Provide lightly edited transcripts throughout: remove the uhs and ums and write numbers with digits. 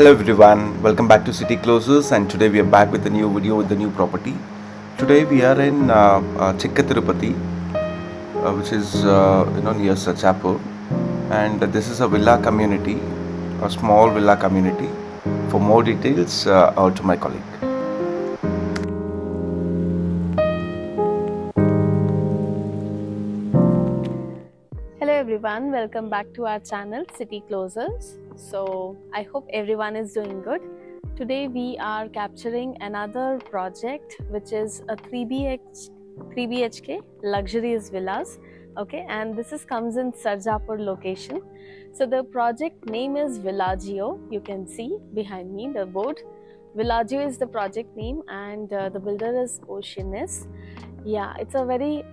Hello everyone, welcome back to City Closers, and today we are back with a new video with a new property. Today we are in Chikka Tirupati, which is near Sachapur, and this is a villa community, a small villa community. For more details, out to my colleague. Hello everyone, welcome back to our channel City Closers. So I hope everyone is doing good. Today we are capturing another project which is a 3BHK luxurious villas. Okay, and this comes in Sarjapur location. So the project name is Villaggio. You can see behind me the board. Villaggio is the project name, and the builder is Oceanus. Yeah, it's a very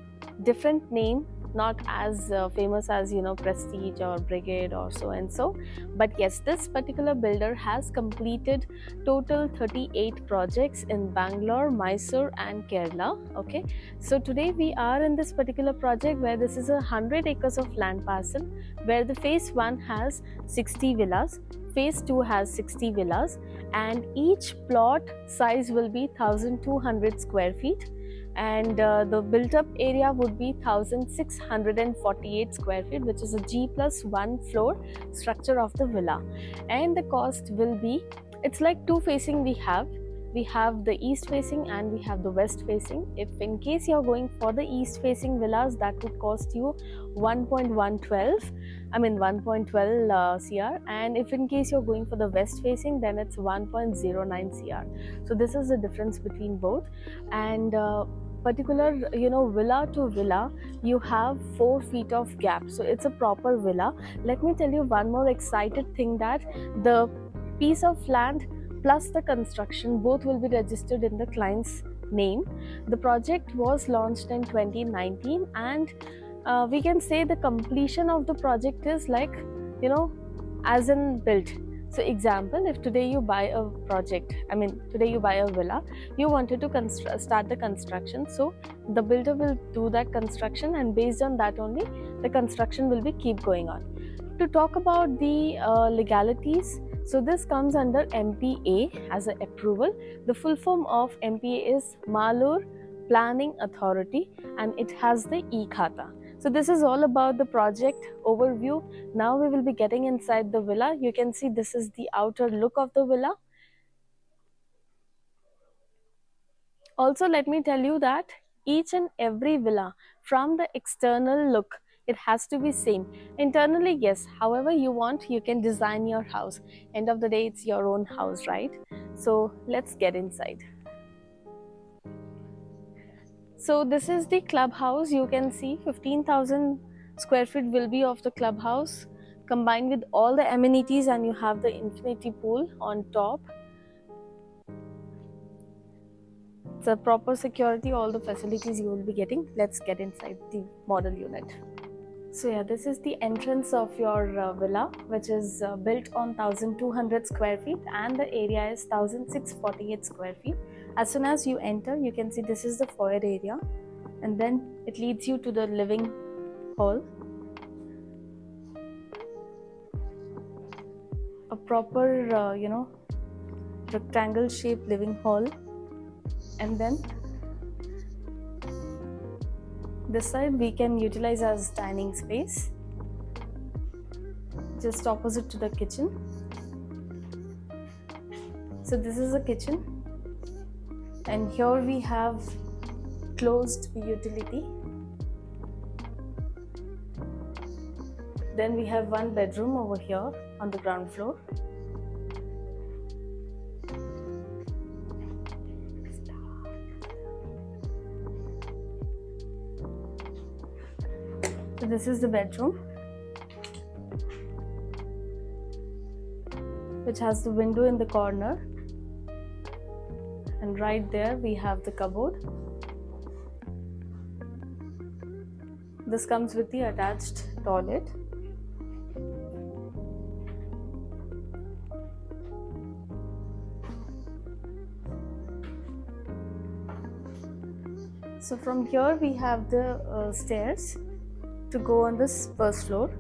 different name, not as famous as Prestige or Brigade or so and so, but yes, this particular builder has completed total 38 projects in Bangalore, Mysore and Kerala. Okay, so today we are in this particular project where this is 100 acres of land parcel, where the phase 1 has 60 villas, phase 2 has 60 villas, and each plot size will be 1200 square feet, and the built up area would be 1648 square feet, which is a G+1 floor structure of the villa. And the cost will be, it's like two facing. We have the east facing and we have the west facing. If in case you're going for the east facing villas, that would cost you 1.12 cr, and if in case you're going for the west facing, then it's 1.09 cr. So this is the difference between both. And particular villa to villa, you have 4 feet of gap, so it's a proper villa. Let me tell you one more excited thing, that the piece of land plus the construction both will be registered in the client's name. The project was launched in 2019, and we can say the completion of the project is like as in built. So example, if today you buy a project, today you buy a villa, you wanted to start the construction, so the builder will do that construction, and based on that only the construction will be keep going on. To talk about the legalities, so this comes under MPA as an approval. The full form of MPA is Malur Planning Authority, and it has the e-Khata. So this is all about the project overview. Now we will be getting inside the villa. You can see this is the outer look of the villa. Also, let me tell you that each and every villa, from the external look, it has to be same. Internally, yes, however you want, you can design your house. End of the day, it's your own house, right? So let's get inside. So this is the clubhouse. You can see 15,000 square feet will be of the clubhouse, combined with all the amenities, and you have the infinity pool on top. It's a proper security, all the facilities you will be getting. Let's get inside the model unit. So yeah, this is the entrance of your villa, which is built on 1200 square feet, and the area is 1648 square feet. As soon as you enter, you can see this is the foyer area, and then it leads you to the living hall. A proper rectangle shaped living hall, and then this side we can utilize as dining space, just opposite to the kitchen. So this is a kitchen, and here we have closed utility. Then we have one bedroom over here on the ground floor. So this is the bedroom, which has the window in the corner, and right there we have the cupboard. This comes with the attached toilet. So from here we have the stairs to go on this first floor.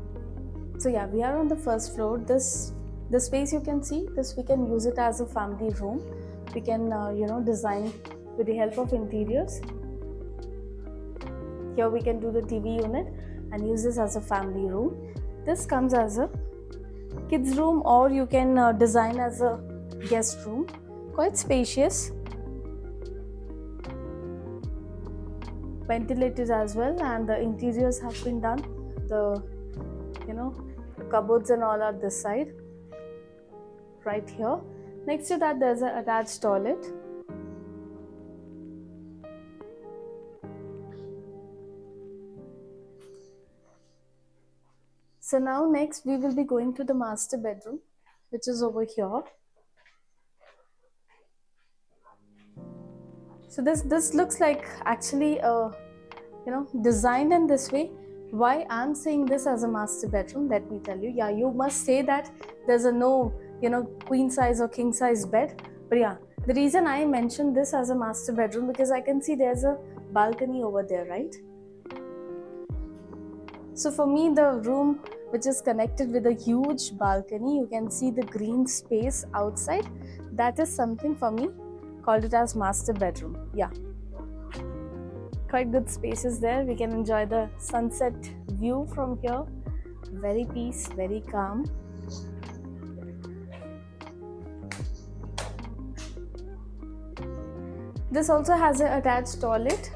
So yeah, we are on the first floor. This The space you can see, this we can use it as a family room. We can design with the help of interiors. Here we can do the TV unit and use this as a family room. This comes as a kids room, or you can design as a guest room. Quite spacious, ventilated as well, and the interiors have been done. The cupboards and all are this side, right here. Next to that, there's an attached toilet. So now next we will be going to the master bedroom, which is over here. So this looks like actually designed in this way. Why I'm saying this as a master bedroom, let me tell you. Yeah, you must say that there's a no queen size or king size bed, but yeah, the reason I mentioned this as a master bedroom, because I can see there's a balcony over there, right? So for me, the room which is connected with a huge balcony, you can see the green space outside, that is something for me, called it as master bedroom. Yeah, quite good spaces there. We can enjoy the sunset view from here. Very peace, very calm. This also has an attached toilet.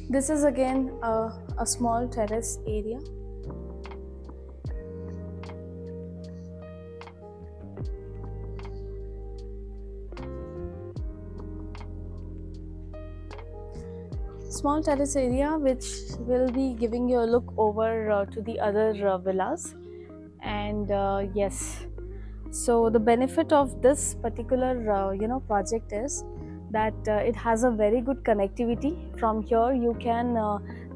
This is again a small terrace area. Small terrace area which will be giving you a look over to the other villas. And yes, so the benefit of this particular project is that it has a very good connectivity. From here you can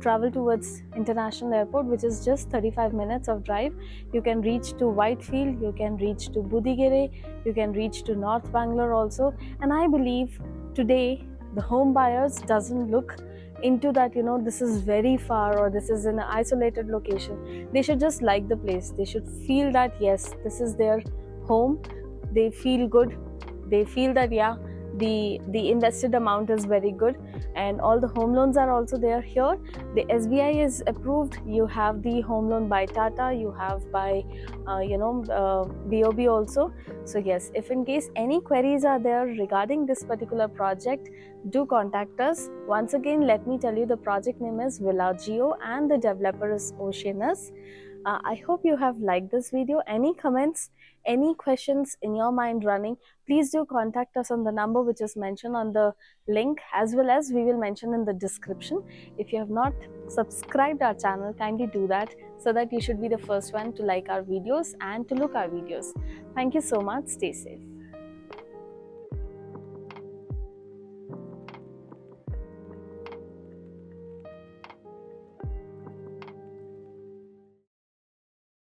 travel towards International Airport, which is just 35 minutes of drive. You can reach to Whitefield, you can reach to Budigere, you can reach to North Bangalore also. And I believe today the home buyers doesn't look into that this is very far or this is in an isolated location. They should just like the place. They should feel that yes, this is their home. They feel good. They feel that yeah, the invested amount is very good, and all the home loans are also there here. The SBI is approved. You have the home loan by Tata, you have by BOB also. So yes, if in case any queries are there regarding this particular project, do contact us. Once again, let me tell you, the project name is Villaggio and the developer is Oceanus. I hope you have liked this video. Any comments, any questions in your mind running, please do contact us on the number which is mentioned on the link, as well as we will mention in the description. If you have not subscribed our channel, kindly do that, so that you should be the first one to like our videos and to look our videos. Thank you so much. Stay safe.